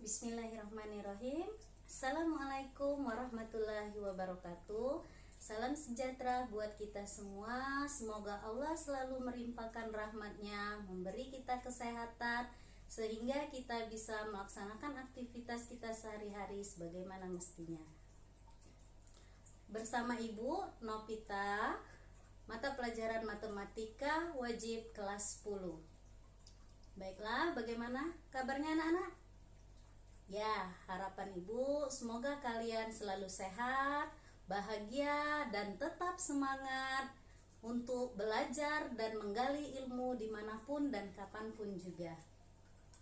Bismillahirrahmanirrahim. Assalamualaikum warahmatullahi wabarakatuh. Salam sejahtera buat kita semua. Semoga Allah selalu melimpahkan rahmat-Nya, memberi kita kesehatan sehingga kita bisa melaksanakan aktivitas kita sehari-hari sebagaimana mestinya. Bersama Ibu Novita, mata pelajaran matematika wajib kelas 10. Baiklah, bagaimana kabarnya anak-anak? Ya, harapan Ibu semoga kalian selalu sehat, bahagia, dan tetap semangat untuk belajar dan menggali ilmu dimanapun dan kapanpun juga.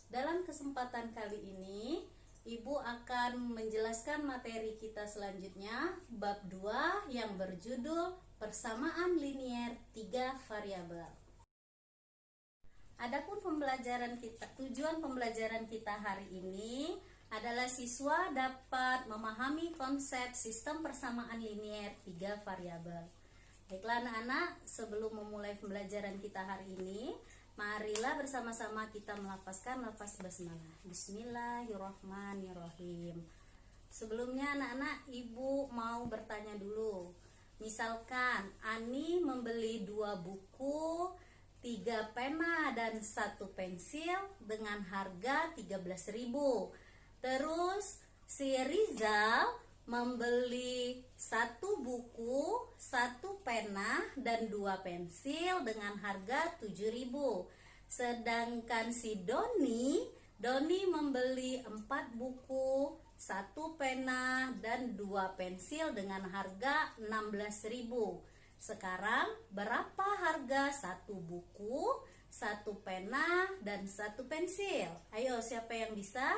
Dalam kesempatan kali ini, Ibu akan menjelaskan materi kita selanjutnya, bab 2 yang berjudul Persamaan Linier 3 Variabel. Adapun tujuan pembelajaran kita hari ini adalah siswa dapat memahami konsep sistem persamaan linier 3 variabel. Baiklah anak-anak, sebelum memulai pembelajaran kita hari ini, marilah bersama-sama kita melafazkan lafaz basmalah. Bismillahirrahmanirrahim. Sebelumnya anak-anak, Ibu mau bertanya dulu. Misalkan Ani membeli 2 buku, 3 pena dan 1 pensil dengan harga 13.000. Terus si Rizal membeli 1 buku, 1 pena dan 2 pensil dengan harga 7.000. Sedangkan si Doni membeli 4 buku, 1 pena dan 2 pensil dengan harga 16.000. Sekarang berapa harga 1 buku, 1 pena, dan 1 pensil? Ayo, siapa yang bisa?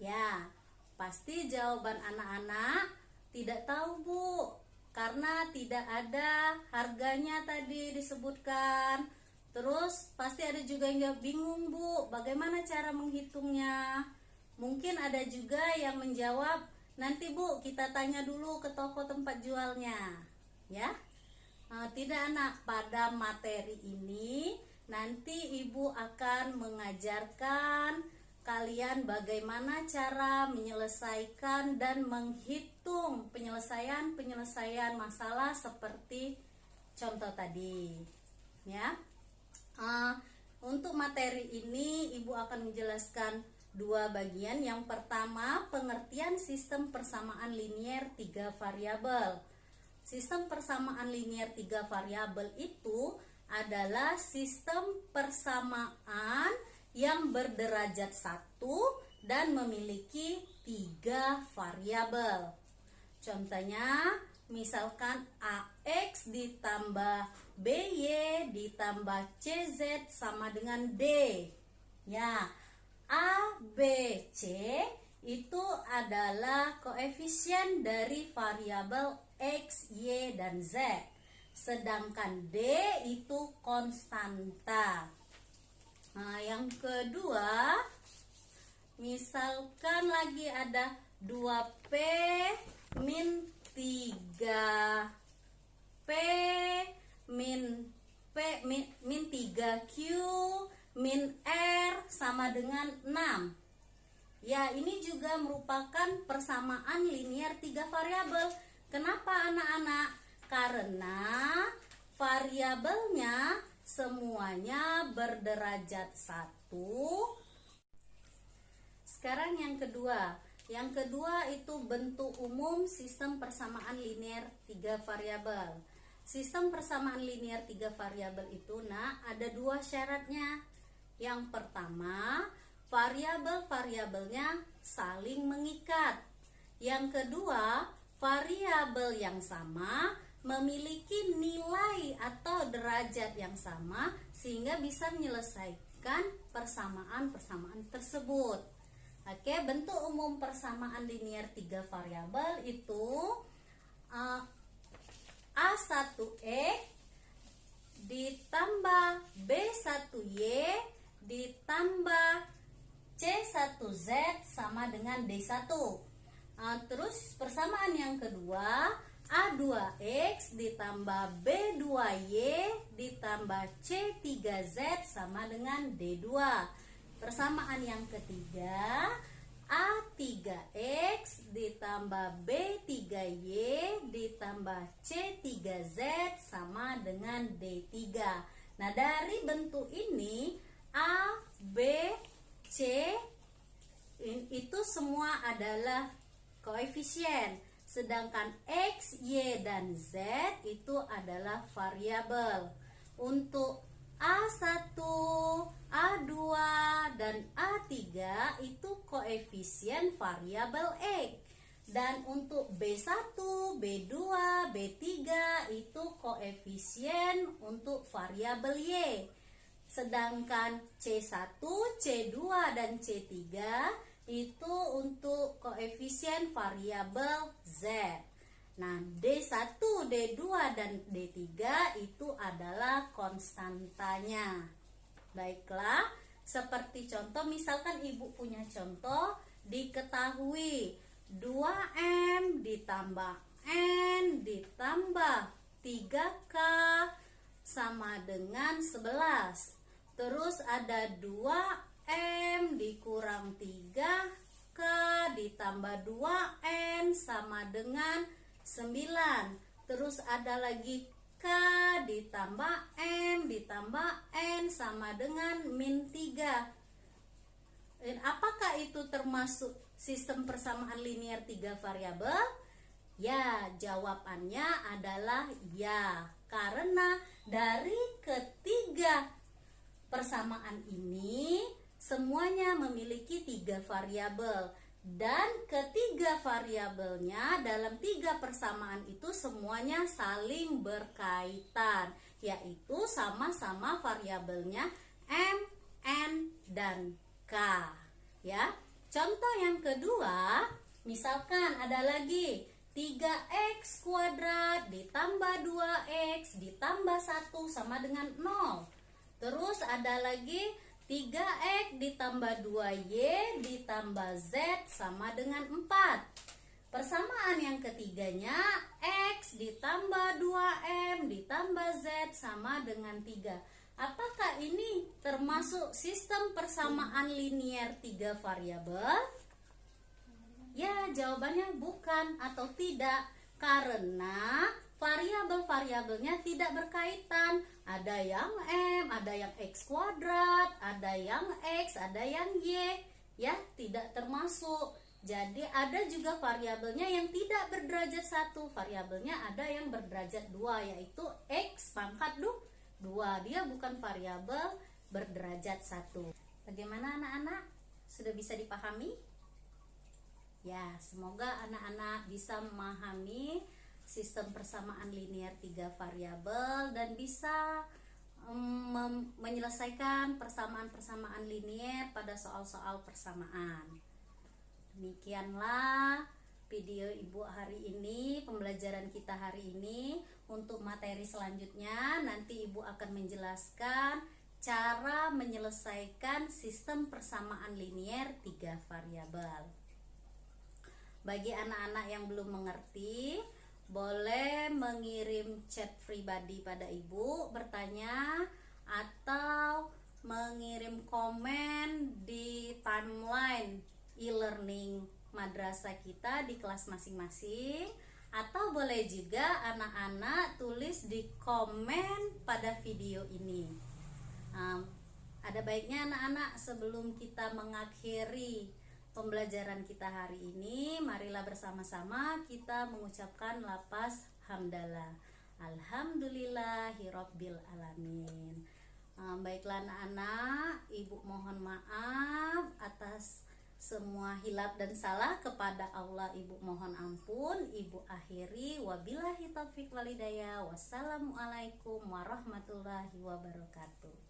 Ya, pasti jawaban anak-anak tidak tahu, Bu. Karena tidak ada harganya tadi disebutkan. Terus pasti ada juga yang jawab bingung, Bu. Bagaimana cara menghitungnya? Mungkin ada juga yang menjawab, nanti Bu, kita tanya dulu ke toko tempat jualnya, ya. Tidak anak, pada materi ini nanti Ibu akan mengajarkan kalian bagaimana cara menyelesaikan dan menghitung penyelesaian masalah seperti contoh tadi, ya. Untuk materi ini Ibu akan menjelaskan 2 bagian. Yang pertama, pengertian sistem persamaan linier 3 variabel. Sistem persamaan linier 3 variabel itu adalah sistem persamaan yang berderajat 1 dan memiliki 3 variabel. Contohnya, misalkan AX ditambah BY ditambah CZ sama dengan D. Ya, A, B, C itu adalah koefisien dari variabel X, Y, dan Z. Sedangkan D itu konstanta. Nah, yang kedua, misalkan lagi ada 2P min 3P min 3Q min R sama dengan 6. Ya, ini juga merupakan persamaan linier 3 variabel. Kenapa anak-anak? Karena variabelnya semuanya berderajat 1. Sekarang yang kedua. Yang kedua itu bentuk umum sistem persamaan linier 3 variabel. Sistem persamaan linier 3 variabel itu ada 2 syaratnya. Yang pertama, variabel-variabelnya saling mengikat. Yang kedua, variabel yang sama memiliki nilai atau derajat yang sama sehingga bisa menyelesaikan persamaan-persamaan tersebut. Oke, bentuk umum persamaan linier 3 variabel itu A1E ditambah B1Y ditambah C1Z sama dengan D1. Terus persamaan yang kedua, A2X ditambah B2Y ditambah C3Z sama dengan D2. Persamaan yang ketiga, A3X ditambah B3Y ditambah C3Z sama dengan D3. Nah, dari bentuk ini A, B, C itu semua adalah koefisien, sedangkan X, Y, dan Z itu adalah variabel. Untuk A1, A2, dan A3 itu koefisien variabel X. Dan untuk B1, B2, B3 itu koefisien untuk variabel Y. Sedangkan C1, C2, dan C3 itu untuk koefisien variabel Z. Nah, D1, D2, dan D3 itu adalah konstantanya. Baiklah, seperti contoh, misalkan ibu punya contoh, diketahui 2M ditambah N ditambah 3K sama dengan 11. Terus ada 2M dikurang 3K ditambah 2N sama dengan 9. Terus ada lagi K ditambah M ditambah N sama dengan min 3. Apakah itu termasuk sistem persamaan linear 3 variabel? Ya, jawabannya adalah ya. Karena dari ketiga persamaan ini semuanya memiliki 3 variabel. Dan ketiga variabelnya dalam 3 persamaan itu semuanya saling berkaitan, yaitu sama-sama variabelnya M, N, dan K. Ya, contoh yang kedua, misalkan ada lagi 3x kuadrat ditambah 2x ditambah 1 sama dengan 0. Terus ada lagi 3x ditambah 2y ditambah z sama dengan 4. Persamaan yang ketiganya, x ditambah 2m ditambah z sama dengan 3. Apakah ini termasuk sistem persamaan linear 3 variabel? Ya, jawabannya bukan atau tidak, karena variabel-variabelnya tidak berkaitan. Ada yang M, ada yang X kuadrat, ada yang X, ada yang Y. Ya, tidak termasuk. Jadi ada juga variabelnya yang tidak berderajat 1. Variabelnya ada yang berderajat 2, yaitu X pangkat 2. Dia bukan variabel berderajat 1. Bagaimana anak-anak? Sudah bisa dipahami? Ya, semoga anak-anak bisa memahami sistem persamaan linear 3 variabel dan bisa menyelesaikan persamaan-persamaan linear pada soal-soal persamaan. Demikianlah video Ibu hari ini, pembelajaran kita hari ini. Untuk materi selanjutnya nanti Ibu akan menjelaskan cara menyelesaikan sistem persamaan linear 3 variabel. Bagi anak-anak yang belum mengerti, boleh mengirim chat pribadi pada Ibu bertanya atau mengirim komen di timeline e-learning madrasah kita di kelas masing-masing, atau boleh juga anak-anak tulis di komen pada video ini. Ada baiknya anak-anak sebelum kita mengakhiri pembelajaran kita hari ini, marilah bersama-sama kita mengucapkan lafaz hamdalah. Alhamdulillahirabbil alamin. Baiklah anak-anak, Ibu mohon maaf atas semua hilaf dan salah, kepada Allah Ibu mohon ampun. Ibu akhiri, wabillahi taufiq walhidayah. Wassalamualaikum warahmatullahi wabarakatuh.